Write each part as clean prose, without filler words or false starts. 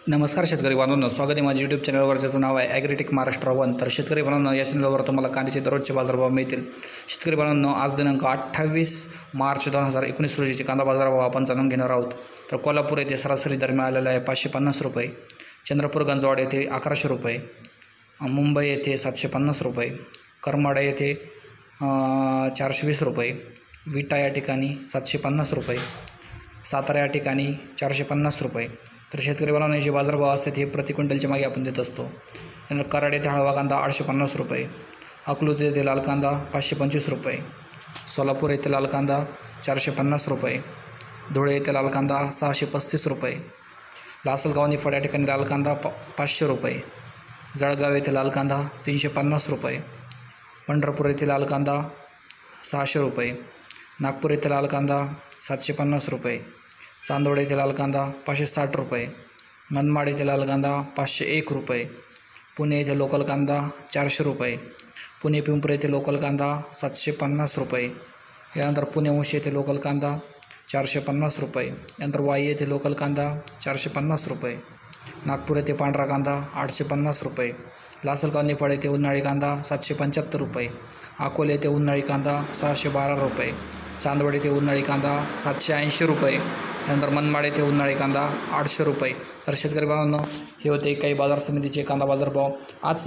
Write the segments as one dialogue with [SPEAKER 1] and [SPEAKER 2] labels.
[SPEAKER 1] नमस्कार शेतकरी बांधवांनो, स्वागत आहे माझ्या यूट्यूब चॅनलवर, ज्याचं नाव आहे ॲग्रीटेक महाराष्ट्र 1। तर शेतकरी बांधवांनो, या चॅनलवर तुम्हाला कांद्याचे दररोजचे बाजारभाव मिळतील। शेतकरी बांधवांनो, आज दिनांक 28 मार्च 2019 रोजीचे कांदा बाजारभाव आपण जाणून घेणार आहोत। तर कोल्हापूर येथे सरासरी दर मिळालेला आहे 550 रुपये, चंद्रपूर गंजवाड येथे 1100 रुपये, मुंबई येथे 750 रुपये, करमाड येथे 420 रुपये, विटा या ठिकाणी 750 रुपये, सातारा या ठिकाणी 450 रुपये। तर शेतकरी बांधवांनो, जे बाजारभाव असतात हे प्रति क्विंटलच्या मागे आपण देत असतो। त्यानंतर कराड येथे हळवा कांदा 850 रुपये, अकलूज येथे लाल कांदा 525 रुपये, सोलापूर येथे लाल कांदा 450 रुपये, धुळे येथे लाल कांदा 635 रुपये, लासलगाव निफाड या ठिकाणी लाल कांदा 500 रुपये, जळगाव येथे लाल कांदा 350 रुपये, पंढरपूर येथे लाल कांदा 600 रुपये, नागपूर येथे लाल कांदा 750 रुपये, चांदवड येथे लाल कांदा 560 रुपये, मनमाड येथे लाल कांदा 501 रुपये, पुणे येथे लोकल कांदा 400 रुपये, पुणे पिंपरी येथे लोकल कांदा 750 रुपये, यानंतर पुणे मुशी येथे लोकल कांदा 450 रुपये, यानंतर वाई येथे लोकल कांदा 450 रुपये, नागपूर येथे पांढरा कांदा 850 रुपये, लासलगाव निफाड येथे उन्हाळी कांदा 775 रुपये, अकोले येथे उन्हाळी कांदा 612 रुपये, चांदवड येथे उन्हाळी कांदा 780 रुपये, त्यानंतर मनमाड येथे उन्हाळी कांदा 800 रुपये। तर शेतकरी बांधवांनो, हे होते काही बाजार समितीचे कांदा बाजारभाव। आज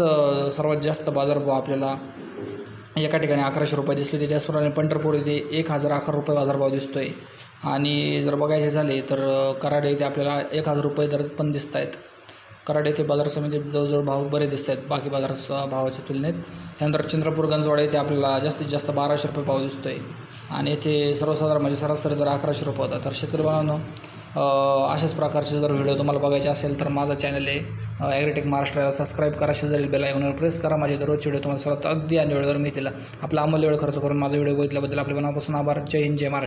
[SPEAKER 1] सर्वात जास्त बाजारभाव आपल्याला एका ठिकाणी 1100 रुपये दिसले, त्याचप्रमाणे पंढरपूर येथे 1011 रुपये बाजारभाव दिसतो आहे। आणि जर बघायचे झाले तर कराड येथे आपल्याला 1000 रुपये दर पण दिसत आहेत। कराड येथे बाजार समितीत जवळजवळ भाव बरे दिसत आहेत बाकी बाजार भावाच्या तुलनेत। त्यानंतर चंद्रपूर गंजवाड येथे आपल्याला जास्तीत जास्त 1200 रुपये भाव दिसतो आहे आणि येथे सर्वसाधारण म्हणजे सरासरी दर 1100 रुपये होता। तर शेतकरी बांधवांनो, अशाच प्रकारचे जर व्हिडिओ तुम्हाला बघायचे असेल तर माझा चॅनल आहे ॲग्रीटेक महाराष्ट्राला सबस्क्राईब करा, शेजारील बेल आयकॉनवर प्रेस करा। माझे दररोजचे व्हिडिओ तुम्हाला सर्वात अगदी आणि वेळेवर मिळतील। आपला अमूल्य वेळ खर्च करून माझा व्हिडिओ बघितल्याबद्दल आपल्या मनापासून आभार। जय हिंद, जय महाराष्ट्र।